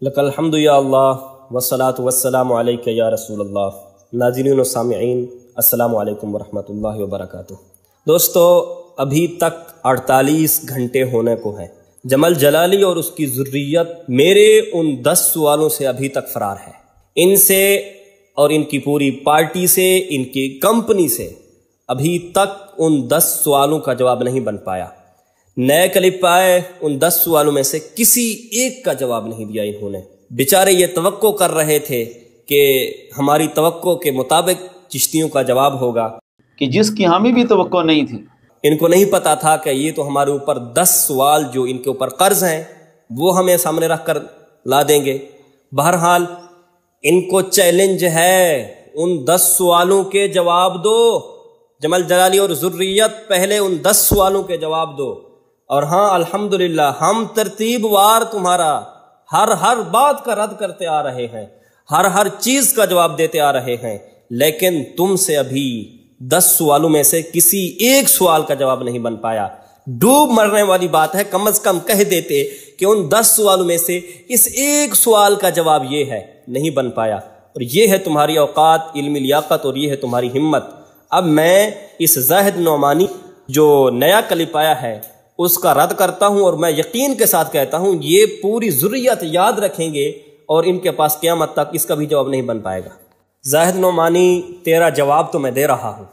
لکل الحمد یا اللہ والصلاۃ والسلام علیک یا رسول اللہ۔ ناظرین و سامعین السلام علیکم ورحمۃ اللہ وبرکاتہ۔ دوستو، ابھی تک 48 گھنٹے ہونے کو ہیں۔ جمل جلالی اور اس کی ذریت میرے ان 10 سوالوں سے ابھی تک فرار ہے۔ ان سے اور ان کی پوری پارٹی سے، ان کی کمپنی سے ابھی تک ان 10 سوالوں کا جواب نہیں بن پایا۔ نئے کلپ آئے، ان 10 سوالوں میں سے کسی ایک کا جواب نہیں دیا انہوں نے۔ بیچارے یہ توقع کر رہے تھے کہ ہماری توقع کے مطابق چشتیوں کا جواب ہوگا، کہ جس کی ہمیں بھی توقع نہیں تھی۔ ان کو نہیں پتا تھا کہ یہ تو ہمارے اوپر 10 سوال جو ان کے اوپر قرض ہیں وہ ہمیں سامنے رکھ کر لا دیں گے۔ بہرحال ان کو چیلنج ہے، ان 10 سوالوں کے جواب دو۔ جمل جلالی اور ذریت پہلے ان 10 سوالوں کے جواب دو، اور ہاں الحمدللہ ہم ترتیب وار تمہارا ہر بات کا رد کرتے آ رہے ہیں، ہر چیز کا جواب دیتے آ رہے ہیں، لیکن تم سے ابھی 10 سوالوں میں سے کسی ایک سوال کا جواب نہیں بن پایا۔ ڈوب مرنے والی بات ہے، کم از کم کہہ دیتے کہ ان 10 سوالوں میں سے اس ایک سوال کا جواب یہ ہے، نہیں بن پایا۔ اور یہ ہے تمہاری اوقات، علمی لیاقت، اور یہ ہے تمہاری ہمت۔ اب میں اس زاہد نعمانی جو نیا کلپ آیا ہے اس کا رد کرتا ہوں، اور میں یقین کے ساتھ کہتا ہوں یہ پوری ذریت یاد رکھیں گے اور ان کے پاس قیامت تک اس کا بھی جواب نہیں بن پائے گا۔ زاہد نعمانی، تیرا جواب تو میں دے رہا ہوں،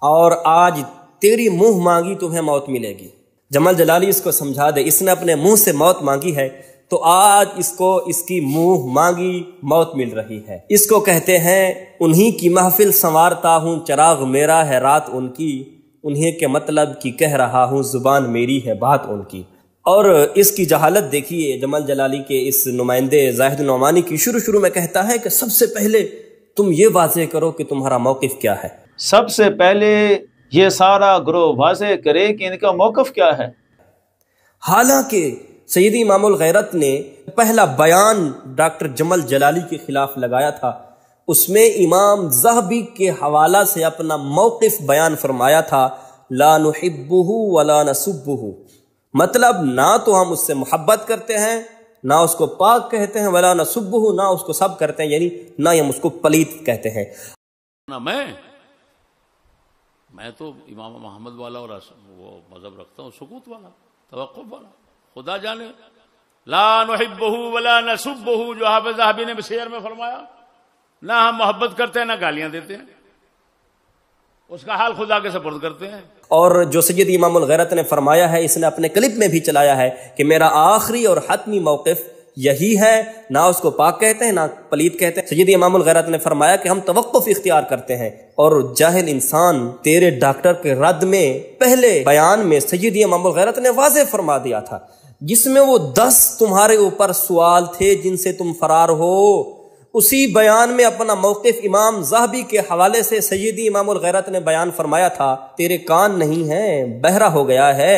اور آج تیری منہ مانگی تمہیں موت ملے گی۔ جمل جلالی اس کو سمجھا دے، اس نے اپنے منہ سے موت مانگی ہے تو آج اس کو اس کی منہ مانگی موت مل رہی ہے۔ اس کو کہتے ہیں انہی کی محفل سنوارتا ہوں، چراغ میرا ہے رات ان کی، انہیں کے مطلب کی کہہ رہا ہوں، زبان میری ہے بات ان کی۔ اور اس کی جہالت دیکھیے جمل جلالی کے اس نمائندے زاہد نعمانی کی۔ شروع میں کہتا ہے کہ سب سے پہلے تم یہ واضح کرو کہ تمہارا موقف کیا ہے۔ سب سے پہلے یہ سارا گروہ واضح کرے کہ ان کا موقف کیا ہے۔ حالانکہ سیدی امام الغیرت نے پہلا بیان ڈاکٹر جمل جلالی کے خلاف لگایا تھا، اس میں امام ذہبی کے حوالہ سے اپنا موقف بیان فرمایا تھا، لا نحبہ ولا نسبہ، مطلب نہ تو ہم اس سے محبت کرتے ہیں، نہ اس کو پاک کہتے ہیں، ولا نسبہ، نہ اس کو سب کرتے ہیں، یعنی نہ ہم اس کو پلیت کہتے ہیں۔ میں تو امام محمد والا اور وہ مذہب رکھتا ہوں، سکوت والا، توقف والا، خدا جانے۔ لا نحبہ ولا نسبہ، جو حافظ ذہبی نے سیر میں فرمایا، نہ ہم محبت کرتے ہیں نہ گالیاں دیتے ہیں، اس کا حال خدا کے سپرد کرتے ہیں۔ اور جو سید امام الغیرت نے فرمایا ہے، اس نے اپنے کلپ میں بھی چلایا ہے کہ میرا آخری اور حتمی موقف یہی ہے، نہ اس کو پاک کہتے ہیں نہ پلید کہتے ہیں۔ سید امام الغیرت نے فرمایا کہ ہم توقف اختیار کرتے ہیں، اور جاہل انسان تیرے ڈاکٹر کے رد میں پہلے بیان میں سید امام الغیرت نے واضح فرما دیا تھا، جس میں وہ 10 تمہارے اوپر سوال تھے جن سے تم فرار ہو۔ اسی بیان میں اپنا موقف امام ذہبی کے حوالے سے سیدی امام الغیرت نے بیان فرمایا تھا، تیرے کان نہیں ہیں، بہرا ہو گیا ہے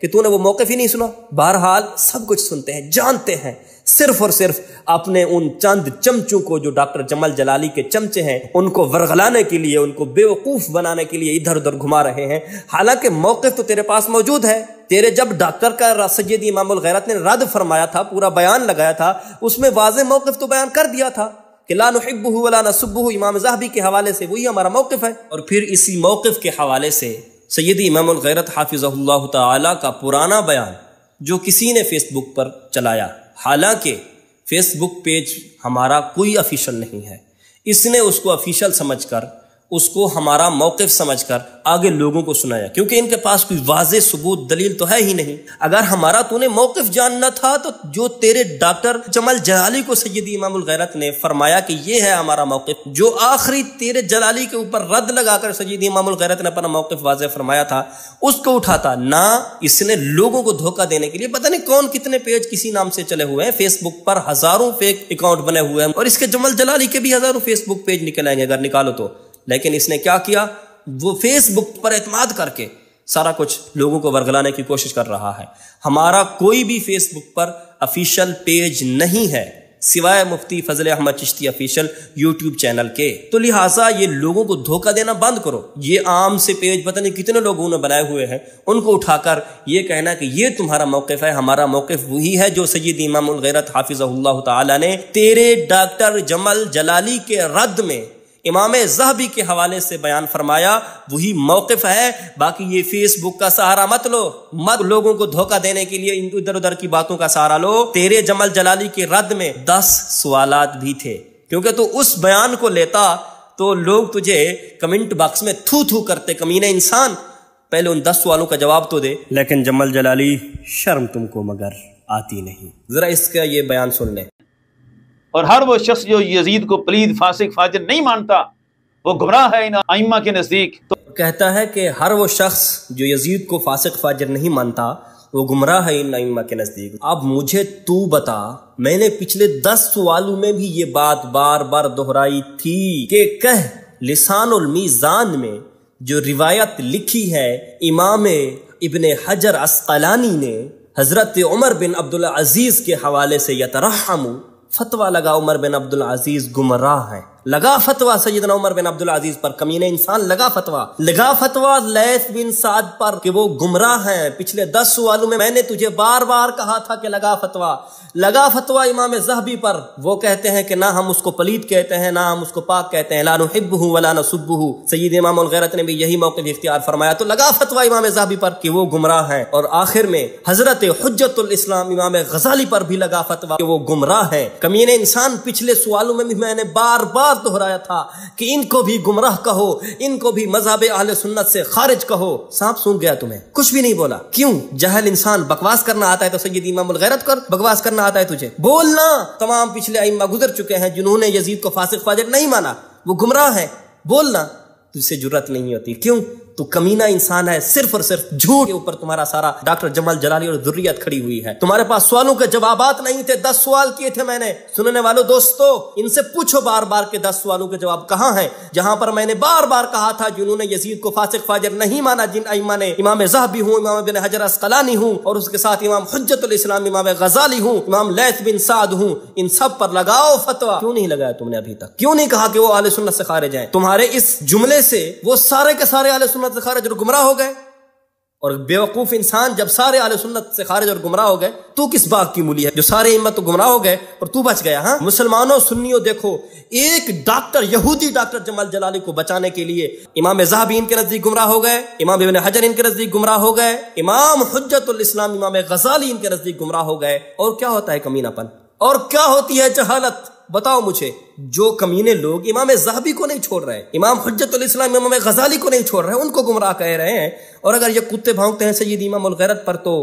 کہ تو نے وہ موقف ہی نہیں سنا۔ بہرحال سب کچھ سنتے ہیں، جانتے ہیں، صرف اور صرف اپنے ان چند چمچوں کو جو ڈاکٹر جمل جلالی کے چمچے ہیں ان کو ورغلانے کے لیے، ان کو بیوقوف بنانے کے لیے ادھر ادھر گھما رہے ہیں۔ حالانکہ موقف تو تیرے پاس موجود ہے، تیرے جب ڈاکٹر کا سید امام الغیرت نے رد فرمایا تھا، پورا بیان لگایا تھا، اس میں واضح موقف تو بیان کر دیا تھا کہ لا نحبہ ولا نسبہ، امام ذہبی کے حوالے سے وہی ہمارا موقف ہے۔ اور پھر اسی موقف کے حوالے سے سیدی امام الغیرت حافظہ اللہ تعالی کا پرانا بیان جو کسی نے فیس بک پر چلایا، حالانکہ فیس بک پیج ہمارا کوئی افیشل نہیں ہے، اس نے اس کو افیشل سمجھ کر، اس کو ہمارا موقف سمجھ کر آگے لوگوں کو سنایا، کیونکہ ان کے پاس کوئی واضح ثبوت دلیل تو ہے ہی نہیں۔ اگر ہمارا تو نے موقف جاننا تھا تو جو تیرے ڈاکٹر جمل جلالی کو سیدی امام الغیرت نے فرمایا کہ یہ ہے ہمارا موقف، جو آخری تیرے جلالی کے اوپر رد لگا کر سیدی امام الغیرت نے اپنا موقف واضح فرمایا تھا، اس کو اٹھاتا نہ۔ اس نے لوگوں کو دھوکہ دینے کے لیے پتہ نہیں کون کتنے پیج کسی نام سے چلے ہوئے ہیں، فیس بک پر ہزاروں فیک اکاؤنٹ بنے ہوئے ہیں، اور اس کے جمل جلالی کے بھی ہزاروں فیس بک پیج نکل آئیں گے اگر نکالو تو۔ لیکن اس نے کیا کیا، وہ فیس بک پر اعتماد کر کے سارا کچھ لوگوں کو ورگلانے کی کوشش کر رہا ہے۔ ہمارا کوئی بھی فیس بک پر افیشل پیج نہیں ہے، سوائے Mufti Fazal Ahmad Chishti official YouTube channel کے۔ تو لہٰذا یہ لوگوں کو دھوکہ دینا بند کرو۔ یہ عام سے پیج پتہ نہیں کتنے لوگوں نے بنائے ہوئے ہیں، ان کو اٹھا کر یہ کہنا کہ یہ تمہارا موقف ہے، ہمارا موقف وہی ہے جو سید امام الغیرت حافظہ اللہ تعالی نے تیرے ڈاکٹر جمل جلالی کے رد میں امام ذہبی کے حوالے سے بیان فرمایا، وہی موقف ہے۔ باقی یہ فیس بک کا سہارا مت لو، مت لوگوں کو دھوکہ دینے کے لیے ادھر ادھر کی باتوں کا سہارا لو۔ تیرے جمل جلالی کے رد میں 10 سوالات بھی تھے، کیونکہ تو اس بیان کو لیتا تو لوگ تجھے کمنٹ باکس میں تھو تھو کرتے، کمینے انسان پہلے ان 10 سوالوں کا جواب تو دے۔ لیکن جمل جلالی شرم تم کو مگر آتی نہیں۔ ذرا اس کا یہ بیان سن لیں۔ اور ہر وہ شخص جو یزید کو پلید فاسق فاجر نہیں مانتا وہ گمراہ ہے ان ائمہ کے نزدیک۔ تو کہتا ہے کہ ہر وہ شخص جو یزید کو فاسق فاجر نہیں مانتا وہ گمراہ ہے ان ائمہ کے نزدیک۔ اب مجھے تو بتا، میں نے پچھلے 10 سوالوں میں بھی یہ بات بار بار دہرائی تھی کہ کہہ لسان المیزان میں جو روایت لکھی ہے امام ابن حجر عسقلانی نے حضرت عمر بن عبدالعزیز کے حوالے سے یترحم، فتویٰ لگا عمر بن عبدالعزیز گمراہ ہے، لگا فتویٰ سیدنا عمر بن عبدالعزیز پر، کمینے انسان لگا فتویٰ لیث بن سعد پر کہ وہ گمراہ ہیں۔ پچھلے 10 سوالوں میں نے تجھے بار بار کہا تھا کہ لگا فتویٰ امام ذہبی پر، وہ کہتے ہیں کہ نہ ہم اس کو پلید کہتے ہیں نہ ہم اس کو پاک کہتے ہیں، لا نحبہ ولا نسبہ۔ سید امام الغیرت نے بھی یہی موقف اختیار فرمایا، تو لگا فتویٰ امام ذہبی پر کہ وہ گمراہ ہیں، اور آخر میں حضرت حجت الاسلام امام غزالی پر بھی لگا فتویٰ کہ وہ گمراہ ہیں۔ کمینے انسان پچھلے سوالوں میں بھی میں نے بار بار دہرایا تھا کہ ان کو بھی گمراہ کہو، ان کو بھی مذہب اہل سنت سے خارج کہو۔ سانپ سونگ گیا تمہیں، کچھ بھی نہیں بولا۔ کیوں؟ جہل انسان، بکواس کرنا آتا ہے تو سید امام الغیرت کر، بکواس کرنا آتا ہے تجھے بولنا۔ تمام پچھلے ائمہ گزر چکے ہیں جنہوں نے یزید کو فاسق فاجر نہیں مانا، وہ گمراہ ہے، بولنا تجھ سے جرأت نہیں ہوتی۔ کیوں؟ تو کمینہ انسان ہے، صرف اور صرف جھوٹ کے اوپر تمہارا سارا ڈاکٹر جمل جلالی اور ذریت کھڑی ہوئی ہے۔ تمہارے پاس سوالوں کے جوابات نہیں تھے، 10 سوال کیے تھے میں نے۔ سننے والوں دوستو، ان سے پوچھو بار بار کہ 10 سوالوں کے جواب کہاں ہیں، جہاں پر میں نے بار بار کہا تھا جنہوں نے یزید کو فاسق فاجر نہیں مانا، جن ائمہ نے، امام ذہبی ہوں، امام ابن حجر عسقلانی ہوں، اور اس کے ساتھ امام حجت الاسلام امام غزالی ہوں، امام لیث بن سعد ہوں، ان سب پر لگاؤ فتویٰ۔ کیوں نہیں لگایا تم نے ابھی تک؟ کیوں نہیں کہا کہ وہ اہل سنت سے خارج ہیں؟ تمہارے اس جملے سے وہ سارے کے سارے اہل سنت سے خارج اور گمراہ ہو گئے، اور بیوقوف انسان جب سارے اہل سنت سے خارج اور گمراہ ہو گئے تو کس باغ کی مولی ہے جو سارے امت تو گمراہ ہو گئے اور تو بچ گیا؟ ہاں مسلمانوں سنیوں، دیکھو ایک ڈاکٹر، یہودی ڈاکٹر جمل جلالی کو بچانے کے لیے امام ذہبی ان کے نزدیک گمراہ ہو گئے، امام ابن حجر ان کے نزدیک گمراہ ہو گئے، امام حجت الاسلام امام غزالی ان کے نزدیک گمراہ ہو گئے۔ اور کیا ہوتا ہے کمینہ پن، اور کیا ہوتی ہے جہالت؟ بتاؤ مجھے۔ جو کمینے لوگ امام ذہبی کو نہیں چھوڑ رہے، امام حجت الاسلام امام غزالی کو نہیں چھوڑ رہے، ان کو گمراہ کہہ رہے ہیں، اور اگر یہ کتے بھونکتے ہیں سید امام الغیرت پر تو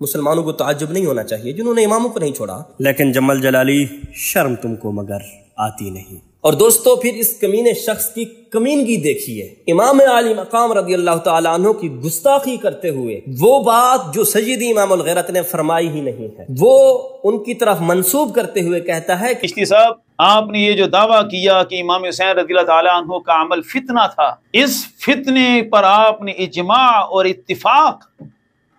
مسلمانوں کو تعجب نہیں ہونا چاہیے جنہوں نے اماموں کو نہیں چھوڑا۔ لیکن جمل جلالی شرم تم کو مگر آتی نہیں۔ اور دوستو پھر اس کمینے شخص کی کمینگی دیکھیے، امام عالی مقام رضی اللہ تعالیٰ عنہ کی گستاخی کرتے ہوئے وہ بات جو سید امام الغیرت نے فرمائی ہی نہیں ہے وہ ان کی طرف منسوب کرتے ہوئے کہتا ہے کہ چشتی صاحب، آپ نے یہ جو دعویٰ کیا کہ امام حسین رضی اللہ تعالیٰ عنہ کا عمل فتنہ تھا، اس فتنے پر آپ نے اجماع اور اتفاق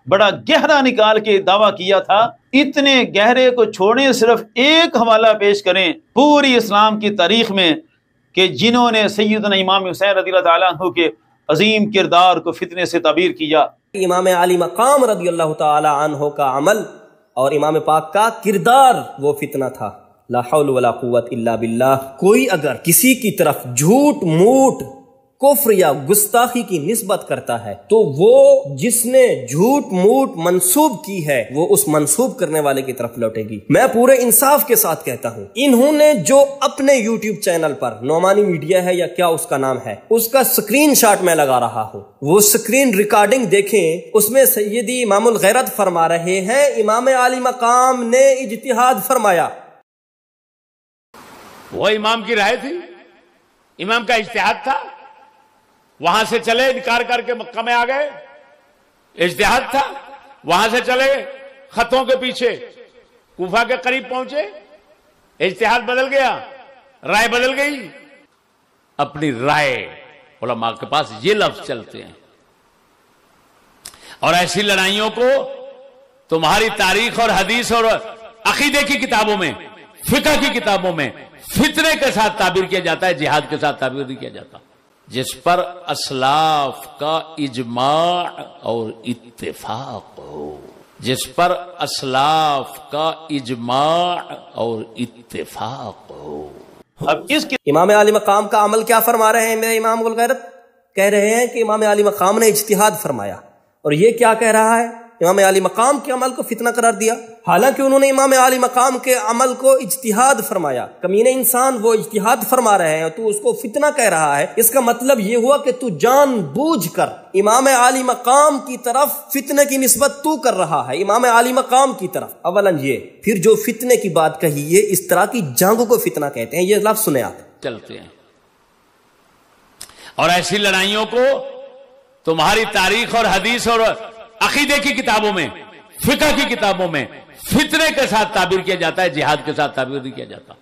بڑا گہرا نکال کے دعویٰ کیا تھا۔ اتنے گہرے کو چھوڑیں، صرف ایک حوالہ پیش کریں پوری اسلام کی تاریخ میں کہ جنہوں نے سیدنا امام حسین رضی اللہ تعالیٰ عنہ کے عظیم کردار کو فتنے سے تعبیر کیا۔ امام عالی مقام رضی اللہ تعالی عنہ کا عمل اور امام پاک کا کردار وہ فتنہ تھا۔ لا حول ولا قوت الا باللہ۔ کوئی اگر کسی کی طرف جھوٹ موٹ کفر یا گستاخی کی نسبت کرتا ہے تو وہ جس نے جھوٹ موٹ منسوب کی ہے وہ اس منسوب کرنے والے کی طرف لوٹے گی۔ میں پورے انصاف کے ساتھ کہتا ہوں، انہوں نے جو اپنے یوٹیوب چینل پر نعمانی میڈیا ہے یا کیا اس کا نام ہے، اس کا سکرین شاٹ میں لگا رہا ہوں، وہ سکرین ریکارڈنگ دیکھیں، اس میں سیدی امام الغیرت فرما رہے ہیں امام عالی مقام نے اجتہاد فرمایا۔ وہ امام کی رائے تھی، امام کا اجتہاد تھا، وہاں سے چلے انکار کر کے مکہ میں آ گئے، اجتہاد تھا، وہاں سے چلے خطوں کے پیچھے کوفہ کے قریب پہنچے، اجتہاد بدل گیا، رائے بدل گئی۔ اپنی رائے، علماء کے پاس یہ لفظ چلتے ہیں، اور ایسی لڑائیوں کو تمہاری تاریخ اور حدیث اور عقیدے کی کتابوں میں فقہ کی کتابوں میں فتنے کے ساتھ تعبیر کیا جاتا ہے، جہاد کے ساتھ تعبیر نہیں کیا جاتا، جس پر اسلاف کا اجماع اور اتفاق ہو، جس پر اسلاف کا اجماع اور اتفاق ہو۔ اب اس کی امام علی مقام کا عمل کیا فرما رہے ہیں میرے امام الغیرت؟ کہہ رہے ہیں کہ امام علی مقام نے اجتہاد فرمایا، اور یہ کیا کہہ رہا ہے؟ امام علی مقام کے عمل کو فتنہ قرار دیا، حالانکہ انہوں نے امام علی مقام کے عمل کو اجتہاد فرمایا۔ کمینے انسان، وہ اجتہاد فرما رہے ہیں اور تو اس کو فتنہ کہہ رہا ہے، اس کا مطلب یہ ہوا کہ تو جان بوجھ کر امام علی مقام کی طرف فتنے کی نسبت تو کر رہا ہے، امام علی مقام کی طرف۔ اولاً یہ، پھر جو فتنے کی بات کہی، یہ اس طرح کی جنگوں کو فتنہ کہتے ہیں، یہ لفظ سنیں آپ۔ چلتے ہیں، اور ایسی لڑائیوں کو تمہاری تاریخ اور حدیث اور عقیدے کی کتابوں میں، فقہ کی کتابوں میں فتنے کے ساتھ تعبیر کیا جاتا ہے، جہاد کے ساتھ تعبیر نہیں کیا جاتا۔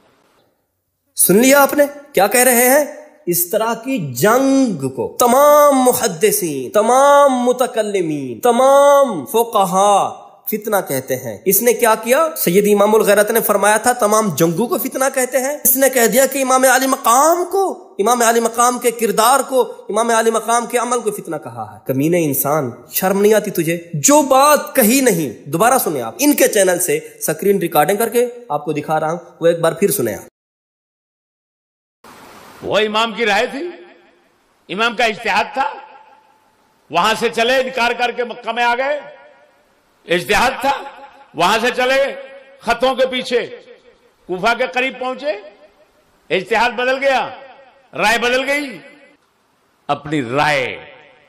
سن لیا آپ نے کیا کہہ رہے ہیں؟ اس طرح کی جنگ کو تمام محدثین، تمام متکلمین، تمام فقہاء فتنہ کہتے ہیں۔ اس نے کیا کیا؟ سید امام الغیرت نے فرمایا تھا تمام جنگوں کو فتنہ کہتے ہیں، اس نے کہہ دیا کہ امام علی مقام کو، امام علی مقام کے کردار کو، امام علی مقام کے عمل کو فتنہ کہا ہے۔ کمینے انسان، شرم نہیں آتی تجھے؟ جو بات کہی نہیں، دوبارہ سنیں آپ، ان کے چینل سے سکرین ریکارڈنگ کر کے آپ کو دکھا رہا ہوں، وہ ایک بار پھر سنیں آپ۔ وہ امام کی رائے تھی، امام کا اجتہاد تھا، وہاں سے چلے انکار کر کے مکہ میں آ گئے، اجتہاد تھا، وہاں سے چلے خطوں کے پیچھے کوفہ کے قریب پہنچے، اجتہاد بدل گیا، رائے بدل گئی، اپنی رائے،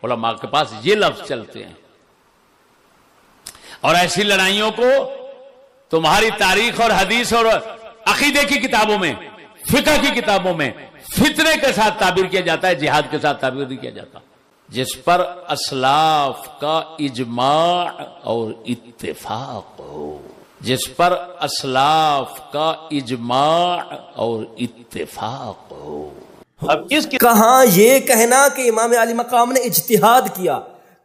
علماء کے پاس یہ لفظ چلتے ہیں۔ اور ایسی لڑائیوں کو تمہاری تاریخ اور حدیث اور عقیدے کی کتابوں میں، فقہ کی کتابوں میں فتنے کے ساتھ تعبیر کیا جاتا ہے، جہاد کے ساتھ تعبیر نہیں کیا جاتا، جس پر اسلاف کا اجماع اور اتفاق ہو، جس پر اسلاف کا اجماع اور اتفاق ہو۔ اب اس کی کہاں یہ کہنا کہ امام علی مقام نے اجتہاد کیا،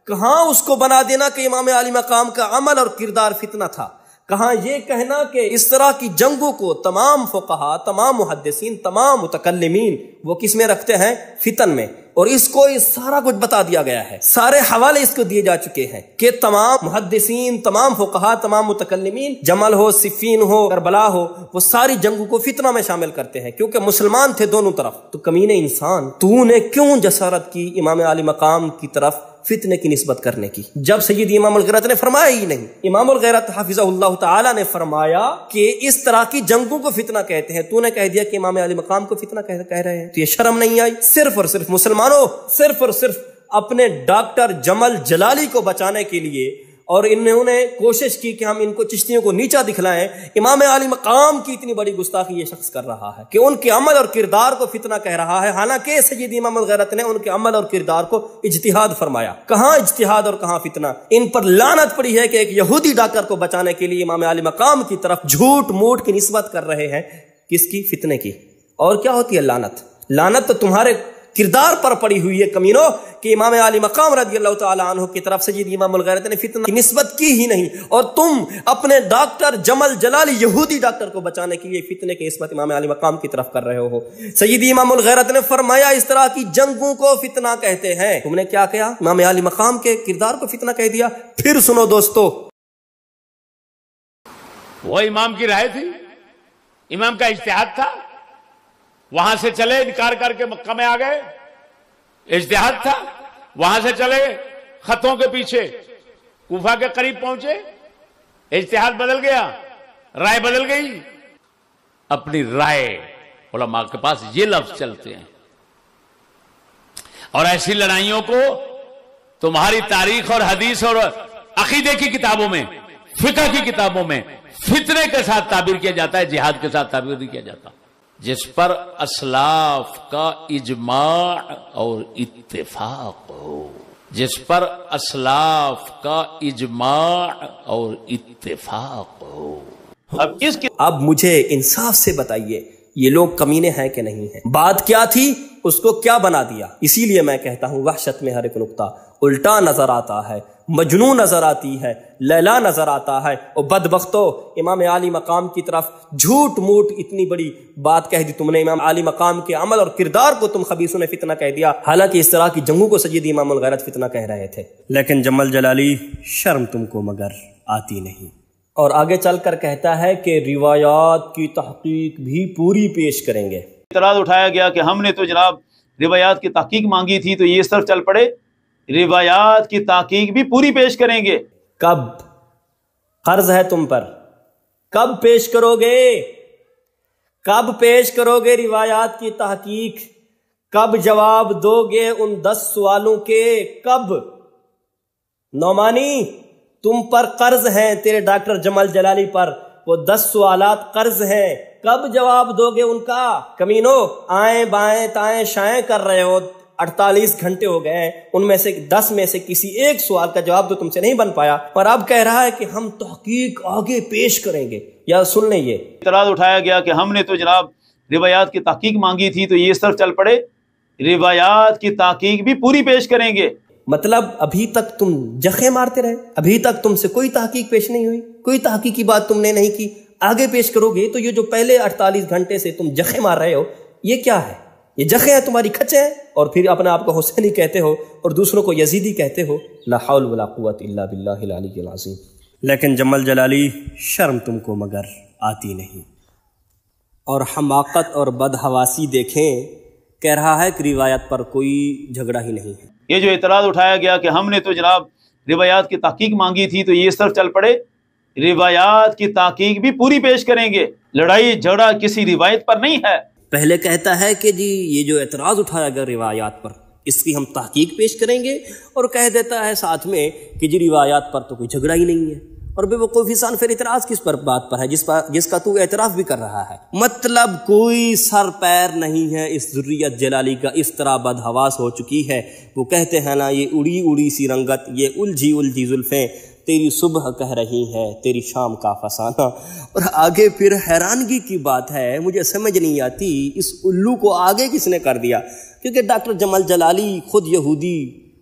کہاں اس کو بنا دینا کہ امام علی مقام کا عمل اور کردار فتنہ تھا، کہاں یہ کہنا کہ اس طرح کی جنگوں کو تمام فقہاء، تمام محدثین، تمام متکلمین وہ کس میں رکھتے ہیں؟ فتن میں۔ اور اس کو یہ سارا کچھ بتا دیا گیا ہے، سارے حوالے اس کو دیے جا چکے ہیں کہ تمام محدثین، تمام فقہاء، تمام متکلمین، جمل ہو، صفین ہو، کربلا ہو، وہ ساری جنگوں کو فتنہ میں شامل کرتے ہیں، کیونکہ مسلمان تھے دونوں طرف۔ تو کمینے انسان، تو نے کیوں جسارت کی امام علی مقام کی طرف فتنے کی نسبت کرنے کی، جب سید امام الغیرت نے فرمایا ہی نہیں؟ امام الغیرت حفظہ اللہ تعالی نے فرمایا کہ اس طرح کی جنگوں کو فتنہ کہتے ہیں، تو نے کہہ دیا کہ امام علی مقام کو فتنہ کہہ رہے ہیں، تو یہ شرم نہیں آئی؟ صرف اور صرف مسلمانوں، صرف اور صرف اپنے ڈاکٹر جمل جلالی کو بچانے کے لیے، اور انہوں نے کوشش کی کہ ہم ان کو چشتیوں کو نیچا دکھلائیں، امام علی مقام کی اتنی بڑی گستاخی یہ شخص کر رہا ہے کہ ان کے عمل اور کردار کو فتنہ کہہ رہا ہے، حالانکہ سید امام الغیرت نے ان کے عمل اور کردار کو اجتہاد فرمایا۔ کہاں اجتہاد اور کہاں فتنہ؟ ان پر لعنت پڑی ہے کہ ایک یہودی ڈاکٹر کو بچانے کے لیے امام علی مقام کی طرف جھوٹ موٹ کی نسبت کر رہے ہیں، کس کی؟ فتنے کی۔ اور کیا ہوتی ہے لعنت؟ لعنت تو تمہارے کردار پر پڑی ہوئی ہے کمینوں، کہ امام علی مقام رضی اللہ تعالی عنہ کی طرف سید امام الغیرت نے فتنہ کی نسبت کی ہی نہیں، اور تم اپنے ڈاکٹر جمل جلالی یہودی ڈاکٹر کو بچانے کے لیے فتنے کی نسبت امام علی مقام کی طرف کر رہے ہو۔ سید امام الغیرت نے فرمایا اس طرح کی جنگوں کو فتنہ کہتے ہیں، تم نے کیا کیا؟ امام علی مقام کے کردار کو فتنہ کہہ دیا۔ پھر سنو دوستو، وہ امام کی رائے تھی، امام کا اجتہاد تھا، وہاں سے چلے انکار کر کے مکہ میں آ گئے، اجتہاد تھا، وہاں سے چلے خطوں کے پیچھے کوفہ کے قریب پہنچے، اجتہاد بدل گیا، رائے بدل گئی، اپنی رائے، علماء کے پاس یہ لفظ چلتے ہیں۔ اور ایسی لڑائیوں کو تمہاری تاریخ اور حدیث اور عقیدے کی کتابوں میں، فقہ کی کتابوں میں فتنے کے ساتھ تعبیر کیا جاتا ہے، جہاد کے ساتھ تعبیر نہیں کیا جاتا، جس پر اسلاف کا اجماع اور اتفاق ہو، جس پر اسلاف کا اجماع اور اتفاق ہو۔ اب اس کی اب مجھے انصاف سے بتائیے، یہ لوگ کمینے ہیں کہ نہیں ہیں؟ بات کیا تھی، اس کو کیا بنا دیا؟ اسی لیے میں کہتا ہوں وحشت میں ہر ایک نقطہ الٹا نظر آتا ہے، مجنوں نظر آتی ہے، لیلا نظر آتا ہے۔ اور بدبختو، امام عالی مقام کی طرف جھوٹ موٹ اتنی بڑی بات کہہ دی تم نے، امام عالی مقام کے عمل اور کردار کو تم خبیثوں نے فتنہ کہہ دیا، حالانکہ اس طرح کی جنگوں کو سید امام الغیرت فتنہ کہہ رہے تھے۔ لیکن جمل جلالی، شرم تم کو مگر آتی نہیں۔ اور آگے چل کر کہتا ہے کہ روایات کی تحقیق بھی پوری پیش کریں گے۔ اعتراض اٹھایا گیا کہ ہم نے تو جناب روایات کی تحقیق مانگی تھی، تو یہ اس طرف چل پڑے روایات کی تحقیق بھی پوری پیش کریں گے۔ کب؟ قرض ہے تم پر، کب پیش کرو گے؟ کب پیش کرو گے روایات کی تحقیق؟ کب جواب دو گے ان 10 سوالوں کے؟ کب؟ نعمانی، تم پر قرض ہیں، تیرے ڈاکٹر جمل جلالی پر وہ 10 سوالات قرض ہیں، کب جواب دو گے ان کا؟ کمینو، آئیں بائیں تائیں شائیں کر رہے ہو، 48 گھنٹے ہو گئے ہیں، ان میں سے 10 میں سے کسی ایک سوال کا جواب تو تم سے نہیں بن پایا، اور اب کہہ رہا ہے کہ ہم تحقیق آگے پیش کریں گے۔ یا سن لیں، یہ اعتراض اٹھایا گیا کہ ہم نے تو جناب روایات کی تحقیق مانگی تھی، تو یہ اس طرف چل پڑے روایات کی تحقیق بھی پوری پیش کریں گے۔ مطلب ابھی تک تم جخے مارتے رہے، ابھی تک تم سے کوئی تحقیق پیش نہیں ہوئی، کوئی تحقیقی بات تم نے نہیں کی، آگے پیش کرو گے تو یہ جو پہلے 48 گھنٹے سے تم جخے مار رہے ہو، یہ کیا ہے؟ یہ جخے ہیں، تمہاری کھچے ہیں، اور پھر اپنے آپ کو حسینی کہتے ہو اور دوسروں کو یزیدی کہتے ہو۔ لا حول ولا قوت الا باللہ العلی العظیم۔ لیکن جمل جلالی، شرم تم کو مگر آتی نہیں۔ اور حماقت اور بدحواسی دیکھیں، کہہ رہا ہے کہ روایت پر کوئی جھگڑا ہی نہیں ہے۔ یہ جو اعتراض اٹھایا گیا کہ ہم نے تو جناب روایات کی تحقیق مانگی تھی، تو یہ اس طرف چل پڑے روایات کی تحقیق بھی پوری پیش کریں گے۔ لڑائی جھگڑا کسی روایت پر نہیں ہے۔ پہلے کہتا ہے کہ جی یہ جو اعتراض اٹھایا گیا روایات پر، اس کی ہم تحقیق پیش کریں گے، اور کہہ دیتا ہے ساتھ میں کہ جی روایات پر تو کوئی جھگڑا ہی نہیں ہے۔ اور بے وقوف انسان پھر اعتراض کس پر بات پر ہے جس کا تو اعتراف بھی کر رہا ہے؟ مطلب کوئی سر پیر نہیں ہے اس ذریت جلالی کا، اس طرح بدحواس ہو چکی ہے۔ وہ کہتے ہیں نا، یہ اڑی اڑی سی رنگت، یہ الجھی الجھی زلفیں، تیری صبح کہہ رہی ہے تیری شام کا فسانہ۔ اور آگے پھر حیرانگی کی بات ہے، مجھے سمجھ نہیں آتی اس الو کو آگے کس نے کر دیا، کیونکہ ڈاکٹر جمل جلالی خود یہودی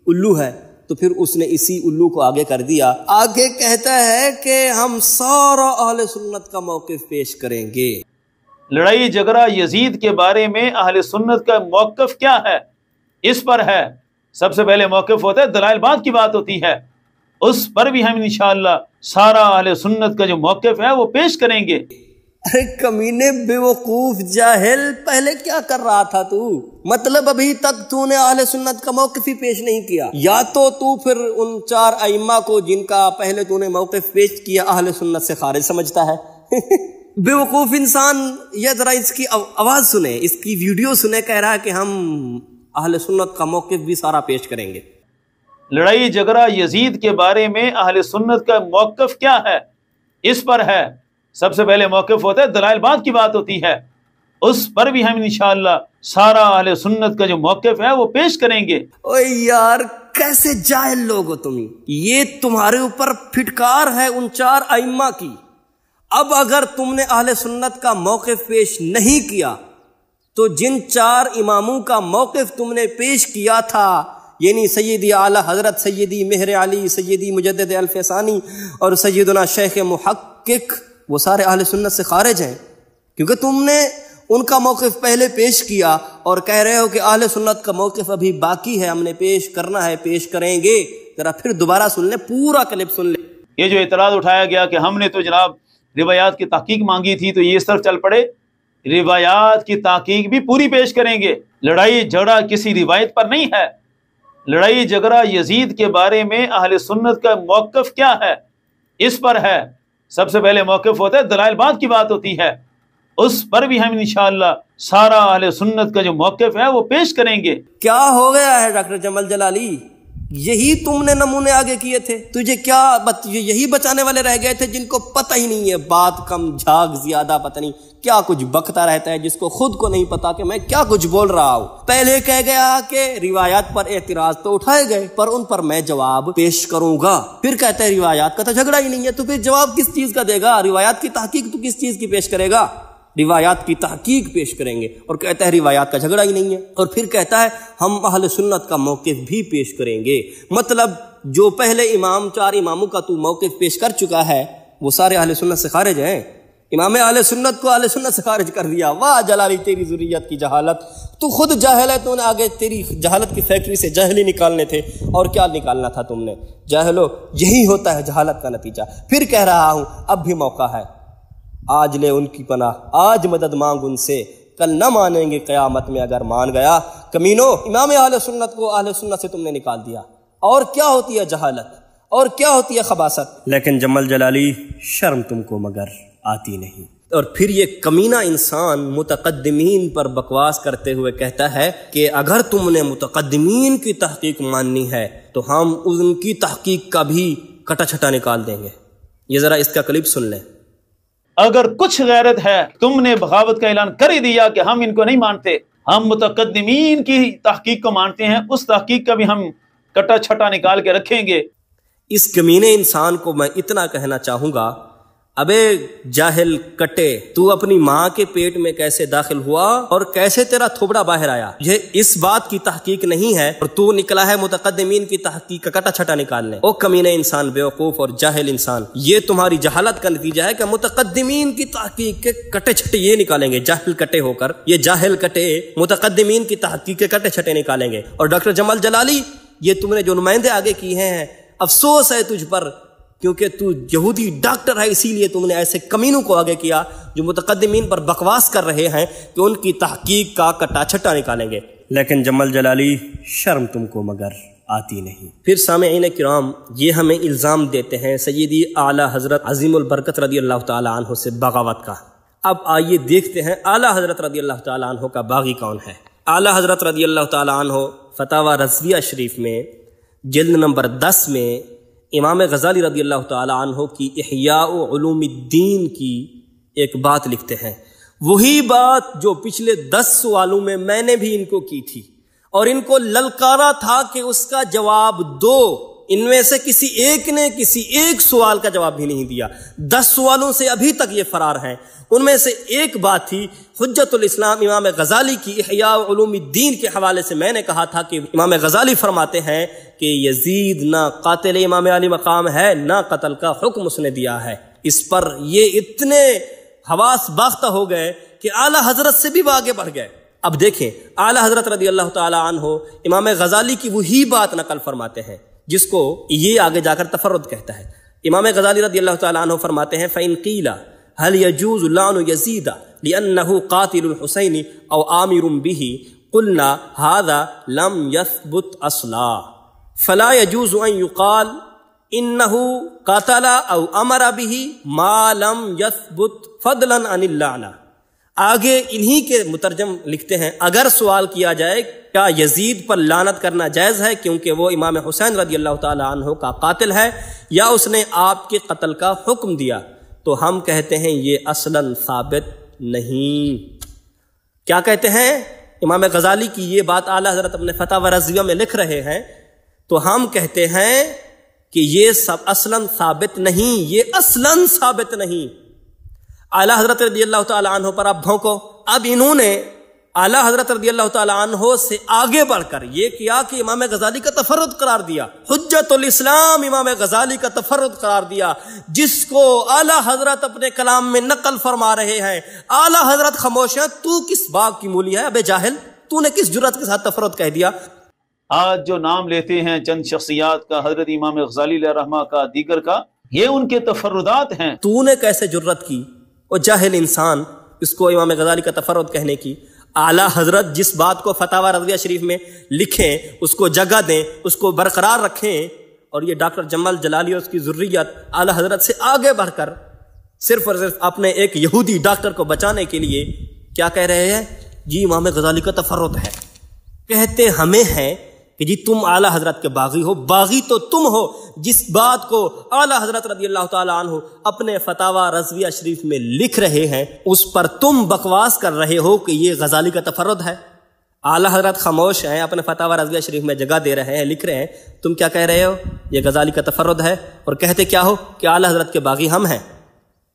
الو ہے، تو پھر اس نے اسی الو کو آگے کر دیا۔ آگے کہتا ہے کہ ہم سارا اہل سنت کا موقف پیش کریں گے۔ لڑائی جھگڑا یزید کے بارے میں اہل سنت کا موقف کیا ہے، اس پر ہے۔ سب سے پہلے موقف ہوتا ہے دلائل بات کی بات ہوتی ہے، اس پر بھی ہم انشاءاللہ سارا اہل سنت کا جو موقف ہے وہ پیش کریں گے۔ ارے کمینے بے وقوف جاہل، پہلے کیا کر رہا تھا تو؟ مطلب ابھی تک تو نے اہل سنت کا موقف ہی پیش نہیں کیا، یا تو پھر ان 4 ائمہ کو جن کا پہلے تو نے موقف پیش کیا اہل سنت سے خارج سمجھتا ہے۔ بے وقوف انسان، یہ ذرا اس کی آواز سنے، اس کی ویڈیو سنے، کہہ رہا ہے کہ ہم اہل سنت کا موقف بھی سارا پیش کریں گے۔ لڑائی جھگڑا یزید کے بارے میں اہل سنت کا موقف کیا ہے، اس پر ہے۔ سب سے پہلے موقف ہوتا ہے دلائل بات کی بات ہوتی ہے، اس پر بھی ہم انشاءاللہ سارا اہل سنت کا جو موقف ہے وہ پیش کریں گے۔ اوے یار، کیسے جاہل لوگ ہو تم، یہ تمہارے اوپر پھٹکار ہے ان 4 ائمہ کی۔ اب اگر تم نے اہل سنت کا موقف پیش نہیں کیا تو جن 4 اماموں کا موقف تم نے پیش کیا تھا، یعنی سیدی اعلی حضرت سیدی مہر علی، سیدی مجدد الفسانی اور سیدنا شیخ محقق، وہ سارے اہل سنت سے خارج ہیں، کیونکہ تم نے ان کا موقف پہلے پیش کیا اور کہہ رہے ہو کہ اہل سنت کا موقف ابھی باقی ہے، ہم نے پیش کرنا ہے، پیش کریں گے۔ ذرا پھر دوبارہ سن لیں، پورا کلپ سن لیں۔ یہ جو اعتراض اٹھایا گیا کہ ہم نے تو جناب روایات کی تحقیق مانگی تھی، تو یہ اس طرف چل پڑے روایات کی تحقیق بھی پوری پیش کریں گے۔ لڑائی جھگڑا کسی روایت پر نہیں ہے۔ لڑائی جھگڑا یزید کے بارے میں اہل سنت کا موقف کیا ہے، اس پر ہے۔ سب سے پہلے موقف ہوتا ہے دلائل بات کی بات ہوتی ہے، اس پر بھی ہم انشاءاللہ سارا اہل سنت کا جو موقف ہے وہ پیش کریں گے۔ کیا ہو گیا ہے ڈاکٹر جمل جلالی؟ یہی تم نے نمونے آگے کیے تھے، تجھے کیا یہی بچانے والے رہ گئے تھے جن کو پتہ ہی نہیں ہے، بات کم جھاگ زیادہ، پتہ نہیں کیا کچھ بکتا رہتا ہے، جس کو خود کو نہیں پتا کہ میں کیا کچھ بول رہا ہوں۔ پہلے کہہ گیا کہ روایات پر اعتراض تو اٹھائے گئے پر ان پر میں جواب پیش کروں گا، پھر کہتا ہے روایات کا تو جھگڑا ہی نہیں ہے، تو پھر جواب کس چیز کا دے گا؟ روایات کی تحقیق تو کس چیز کی پیش کرے گا؟ روایات کی تحقیق پیش کریں گے، اور کہتا ہے روایات کا جھگڑا ہی نہیں ہے، اور پھر کہتا ہے ہم اہل سنت کا موقف بھی پیش کریں گے۔ مطلب جو پہلے امام 4 اماموں کا تو موقف پیش کر چکا ہے وہ سارے اہل سنت سے خارج ہیں، امام اہل سنت کو اہل سنت سے خارج کر دیا۔ واہ جلالی تیری ذریت کی جہالت، تو خود جاہل ہے، تو نے آگے تیری جہالت کی فیکٹری سے جاہل ہی نکالنے تھے، اور کیا نکالنا تھا تم نے؟ جاہلو، یہی ہوتا ہے جہالت کا نتیجہ۔ پھر کہہ رہا ہوں اب بھی موقع ہے، آج لے ان کی پناہ، آج مدد مانگ ان سے، کل نہ مانیں گے قیامت میں اگر مان گیا۔ کمینو، امام اہل سنت کو اہل سنت سے تم نے نکال دیا، اور کیا ہوتی ہے جہالت، اور کیا ہوتی ہے خباثت؟ لیکن جمل جلالی شرم تم کو مگر آتی نہیں۔ اور پھر یہ کمینہ انسان متقدمین پر بکواس کرتے ہوئے کہتا ہے کہ اگر تم نے متقدمین کی تحقیق ماننی ہے تو ہم ان کی تحقیق کا بھی کٹا چھٹا نکال دیں گے۔ یہ ذرا اس کا کلپ سن لیں۔ اگر کچھ غیرت ہے، تم نے بغاوت کا اعلان کر ہی دیا کہ ہم ان کو نہیں مانتے، ہم متقدمین کی تحقیق کو مانتے ہیں، اس تحقیق کا بھی ہم کٹا چھٹا نکال کے رکھیں گے۔ اس کمینے انسان کو میں اتنا کہنا چاہوں گا، ابے جاہل کٹے، تو اپنی ماں کے پیٹ میں کیسے داخل ہوا اور کیسے تیرا تھوبڑا باہر آیا؟ یہ اس بات کی تحقیق نہیں ہے، اور تو نکلا ہے متقدمین کی تحقیق کا کٹا چھٹا نکالنے۔ او کمینے انسان، بیوقوف اور جاہل انسان، یہ تمہاری جہالت کا نتیجہ ہے کہ متقدمین کی تحقیق کے کٹے چھٹے یہ نکالیں گے، جاہل کٹے ہو کر یہ جاہل کٹے متقدمین کی تحقیق کے کٹے چھٹے نکالیں گے۔ اور ڈاکٹر جمل جلالی، یہ تم نے جو نمائندے آگے کیے ہیں، افسوس ہے تجھ پر، کیونکہ تو یہودی ڈاکٹر ہے، اسی لیے تم نے ایسے کمینوں کو آگے کیا جو متقدمین پر بکواس کر رہے ہیں کہ ان کی تحقیق کا کٹا چھٹا نکالیں گے۔ لیکن جمل جلالی شرم تم کو مگر آتی نہیں۔ پھر سامعین کرام، یہ ہمیں الزام دیتے ہیں سیدی اعلیٰ حضرت عظیم البرکت رضی اللہ تعالی عنہ سے بغاوت کا۔ اب آئیے دیکھتے ہیں اعلیٰ حضرت رضی اللہ تعالی عنہ کا باغی کون ہے۔ اعلیٰ حضرت رضی اللہ تعالی عنہ فتاوی رضویہ شریف میں جلد نمبر 10 میں امام غزالی رضی اللہ تعالی عنہ کی احیاء علوم الدین کی ایک بات لکھتے ہیں، وہی بات جو پچھلے 10 سوالوں میں میں نے بھی ان کو کی تھی، اور ان کو للکارا تھا کہ اس کا جواب دو۔ ان میں سے کسی ایک نے کسی ایک سوال کا جواب بھی نہیں دیا، 10 سوالوں سے ابھی تک یہ فرار ہیں۔ ان میں سے ایک بات تھی حجت الاسلام امام غزالی کی احیاء علوم الدین کے حوالے سے میں نے کہا تھا کہ امام غزالی فرماتے ہیں کہ یزید نہ قاتل امام علی مقام ہے، نہ قتل کا حکم اس نے دیا ہے۔ اس پر یہ اتنے حواس باختہ ہو گئے کہ اعلیٰ حضرت سے بھی آگے بڑھ گئے۔ اب دیکھیں، اعلیٰ حضرت رضی اللہ تعالی عنہ امام غزالی کی وہی بات نقل فرماتے ہیں جس کو یہ آگے جا کر تفرد کہتا ہے۔ امام غزالی رضی اللہ تعالی عنہ فرماتے ہیں فَإِن قِيلَ هل يجوز لعن يزيد لأنه قاتل الحسين أو آمر به قلنا هذا لم يثبت أصلا فلا يجوز أن يقال إنه قتل أو أمر به ما لم يثبت فضلا عن اللعنة۔ آگے انہی کے مترجم لکھتے ہیں، اگر سوال کیا جائے کیا یزید پر لعنت کرنا جائز ہے کیونکہ وہ امام حسین رضی اللہ تعالی عنہ کا قاتل ہے، یا اس نے آپ کے قتل کا حکم دیا، تو ہم کہتے ہیں یہ اصلاً ثابت نہیں۔ کیا کہتے ہیں؟ امام غزالی کی یہ بات اعلیٰ حضرت اپنے فتاوی رضویہ میں لکھ رہے ہیں، تو ہم کہتے ہیں کہ یہ سب اصلاً ثابت نہیں، یہ اصلاً ثابت نہیں۔ اعلیٰ حضرت رضی اللہ تعالی عنہ پر اب بھونکو۔ اب انہوں نے اعلیٰ حضرت رضی اللہ تعالی عنہ سے آگے بڑھ کر یہ کیا کہ امام غزالی کا تفرد قرار دیا، حجت الاسلام امام غزالی کا تفرد قرار دیا، جس کو اعلیٰ حضرت اپنے کلام میں نقل فرما رہے ہیں۔ اعلیٰ حضرت خاموش ہے، تو کس باغ کی مولی ہے؟ ابے جاہل، تو نے کس جرأت کے ساتھ تفرد کہہ دیا؟ آج جو نام لیتے ہیں چند شخصیات کا، حضرت امام غزالی علیہ رحمہ کا، دیگر کا، یہ ان کے تفردات ہیں۔ تو نے کیسے جرأت کی، وہ جاہل انسان، اس کو امام غزالی کا تفرد کہنے کی؟ اعلیٰ حضرت جس بات کو فتاوی رضویہ شریف میں لکھیں، اس کو جگہ دیں، اس کو برقرار رکھیں، اور یہ ڈاکٹر جمل جلالی اور اس کی ذریت اعلیٰ حضرت سے آگے بڑھ کر صرف اور صرف اپنے ایک یہودی ڈاکٹر کو بچانے کے لیے کیا کہہ رہے ہیں؟ جی امام غزالی کا تفرد ہے۔ کہتے ہمیں ہیں کہ جی تم اعلیٰ حضرت کے باغی ہو، باغی تو تم ہو جس بات کو اعلیٰ حضرت رضی اللہ تعالی عنہ اپنے فتاوی رضویہ شریف میں لکھ رہے ہیں، اس پر تم بکواس کر رہے ہو کہ یہ غزالی کا تفرد ہے۔ اعلیٰ حضرت خاموش ہیں، اپنے فتاوی رضویہ شریف میں جگہ دے رہے ہیں، لکھ رہے ہیں، تم کیا کہہ رہے ہو؟ یہ غزالی کا تفرد ہے، اور کہتے کیا ہو کہ اعلیٰ حضرت کے باغی ہم ہیں۔